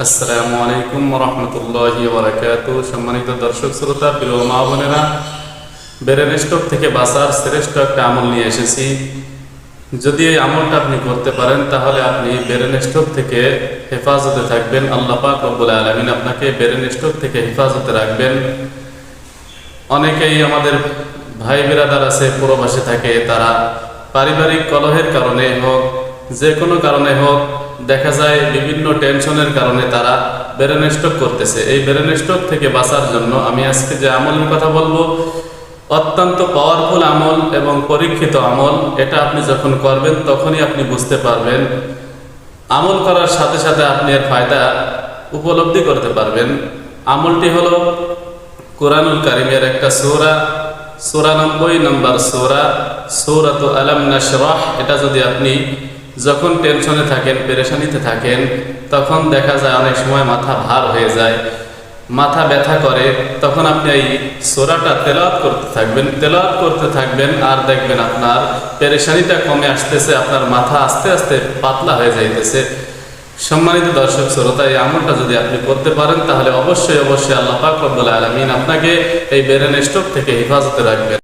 আসসালামু আলাইকুম রহমতুল্লাহি ওয়া বারাকাতুহু। সম্মানিত দর্শক শ্রোতা, প্রিয় মা বোনেরা, ব্রেন স্ট্রোক থেকে বাঁচার শ্রেষ্ঠ একটা আমল নিয়ে এসেছি। যদি এই আমলটা আপনি করতে পারেন তাহলে আপনি ব্রেন স্ট্রোক থেকে হেফাজতে থাকবেন। আল্লাহ পাক রব্বুল আলামিন আপনাকে ব্রেন স্ট্রোক থেকে হেফাজতে রাখবেন। অনেকেই আমাদের ভাই বিরাদার আছে, প্রবাসে থাকে, তারা পারিবারিক কলহের কারণে হোক, যে কোনো কারণে হোক, দেখা যায় বিভিন্ন টেনশনের কারণে তারা ব্রেন স্ট্রোক করতেছে। এই ব্রেন স্ট্রোক থেকে বাঁচার জন্য আমি আজকে যে আমলের কথা বলবো অত্যন্ত পাওয়ারফুল আমল এবং পরীক্ষিত আমল। এটা আপনি যখন করবেন তখনই আপনি বুঝতে পারবেন, আমল করার সাথে সাথে আপনি এর ফায়দা উপলব্ধি করতে পারবেন। আমলটি হলো কুরআনুল কারীমের একটা সূরা, ৯৪ নম্বর সূরা, সূরাতু আলাম নাশরাহ। এটা যদি আপনি যখন টেনশনে থাকেন, পেরেশানিতে থাকেন, তখন দেখা যায় অনেক সময় মাথা ভার হয়ে যায়, মাথা ব্যথা করে, তখন আপনি এই সূরাটা তেলাওয়াত করতে থাকবেন আর দেখবেন আপনার পেরেশানিটা কমে আসতেছে, আপনার মাথা আস্তে আস্তে পাতলা হয়ে যাইতেছে। সম্মানিত দর্শক শ্রোতা, এই আমলটা যদি আপনি করতে পারেন তাহলে অবশ্যই আল্লাহ পাক রব্বুল আলামিন আপনাকে এই ব্রেন স্ট্রোক থেকে হেফাজতে রাখবেন।